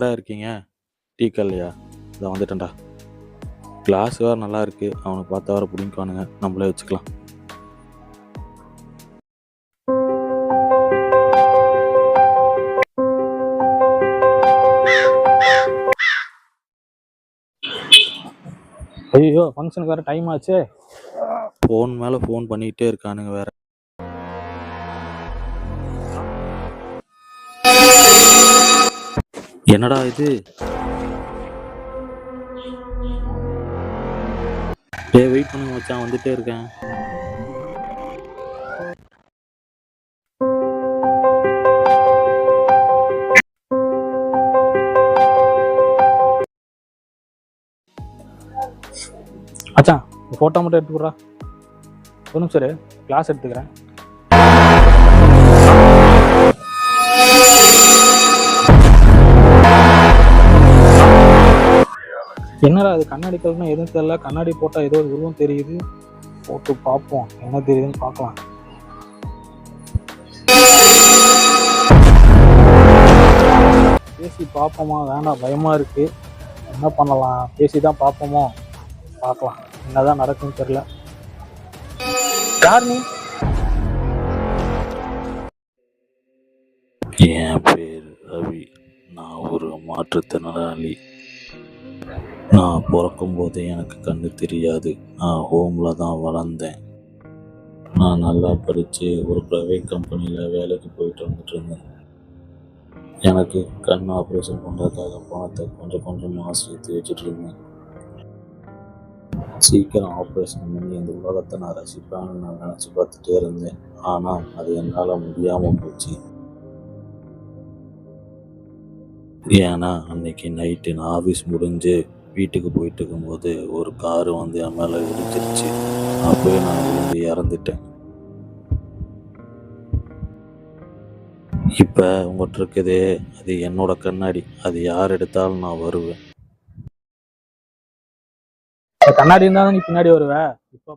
எங்கடா இருக்கீங்க? டீ கல்லையா? இதை வந்துட்டேன்டா. கிளாஸ் வேறு நல்லா இருக்கு, அவனை பார்த்தா வேறு பிடிக்குவானுங்க, நம்மளே வச்சுக்கலாம். ஐயோ, ஃபங்க்ஷனுக்கு வேறு டைம் ஆச்சு. ஃபோன் மேலே ஃபோன் பண்ணிக்கிட்டே இருக்கானுங்க வேற. என்னடா இது? வெயிட் பண்ணுங்க மச்சான், வந்துட்டே இருக்கேன். மச்சான், ஃபோட்டோ மட்டும் எடுத்துக்கிறா. ஒரு நிமிஷம் சரி, கிளாஸ் எடுத்துக்கிறேன். என்னடா அது கண்ணாடி கலர்னா எதுவும் தெரியல, கண்ணாடி போட்டால் ஏதோ ஒரு உருவம் தெரியுது. போட்டு பார்ப்போம் என்ன தெரியுதுன்னு பார்க்கலாம். பேசி பார்ப்போமா? வேண்டாம், பயமாக இருக்கு. என்ன பண்ணலாம்? பேசி தான் பார்ப்போமோ? பார்க்கலாம், என்னதான் நடக்குன்னு தெரியல. யார் நீ? என் பேர் ரவி. நான் ஒரு மாற்றுத்திறனாளி. நான் பிறக்கும் போதே எனக்கு கண்ணு தெரியாது. நான் ஹோமில் தான் வளர்ந்தேன். நான் நல்லா படித்து ஒரு ப்ரைவேட் கம்பெனியில் வேலைக்கு போயிட்டு வந்துட்டு இருந்தேன். எனக்கு கண் ஆப்ரேஷன் பண்ணுறதுக்காக பணத்தை கொஞ்சம் கொஞ்சமாக சேர்த்து வச்சுட்டு இருந்தேன். சீக்கிரம் ஆப்ரேஷன் பண்ணி இந்த உலகத்தை நான் ரசிப்பேன்னு நான் நினச்சி பார்த்துட்டே இருந்தேன். ஆனால் அது என்னால் முடியாமல் போச்சு. ஏன்னா அன்னைக்கு நைட்டு நான் ஆஃபீஸ் முடிஞ்சு வீட்டுக்கு போயிட்டு இருக்கும்போது ஒரு காரு வந்து என் மேலே இடிச்சிருச்சு. அப்போயே நான் விழுந்து இறந்துட்டேன். இப்போ உங்கள்கிட்ட இருக்குதே, அது என்னோட கண்ணாடி. அது யார் எடுத்தாலும் நான் வருவேன். கண்ணாடி இருந்தாலும் நீ பின்னாடி வருவ. இப்போ